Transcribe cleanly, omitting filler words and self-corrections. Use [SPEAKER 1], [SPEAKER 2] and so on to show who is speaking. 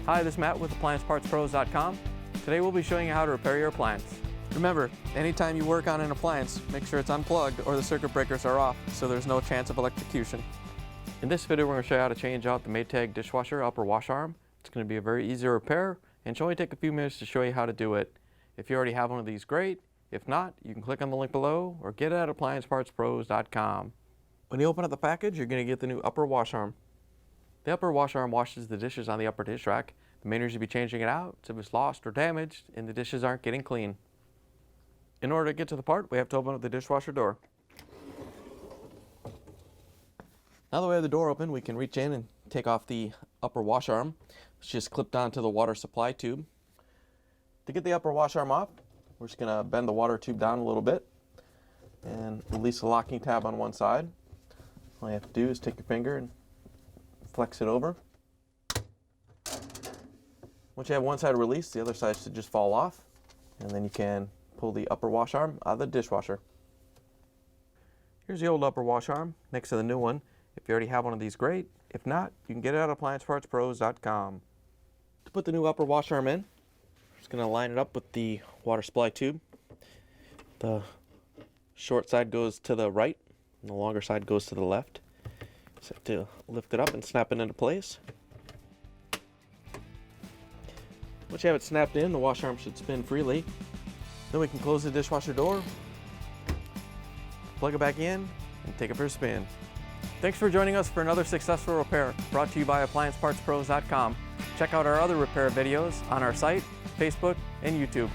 [SPEAKER 1] Hi, this is Matt with AppliancePartsPros.com. Today we'll be showing you how to repair your appliance. Remember, anytime you work on an appliance, make sure it's unplugged or the circuit breakers are off so there's no chance of electrocution. In this video we're going to show you how to change out the Maytag Dishwasher Upper Wash Arm. It's going to be a very easy repair and should only take a few minutes to show you how to do it. If you already have one of these, great. If not, you can click on the link below or get it at AppliancePartsPros.com. When you open up the package, you're going to get the new Upper Wash Arm. The Upper Wash Arm washes the dishes on the upper dish rack. The main reason you'll be changing it out is if it's lost or damaged and the dishes aren't getting clean. In order to get to the part, we have to open up the dishwasher door. Now that we have the door open, we can reach in and take off the upper wash arm. It's just clipped onto the water supply tube. To get the upper wash arm off, we're just going to bend the water tube down a little bit and release the locking tab on one side. All you have to do is take your finger and flex it over. Once you have one side released, the other side should just fall off, and then you can pull the upper wash arm out of the dishwasher. Here's the old upper wash arm next to the new one. If you already have one of these, great. If not, you can get it at AppliancePartsPros.com. To put the new upper wash arm in, I'm just going to line it up with the water supply tube. The short side goes to the right, and the longer side goes to the left. Just have to lift it up and snap it into place. Once you have it snapped in, the wash arm should spin freely. Then we can close the dishwasher door, plug it back in, and take it for a spin. Thanks for joining us for another successful repair brought to you by AppliancePartsPros.com. Check out our other repair videos on our site, Facebook, and YouTube.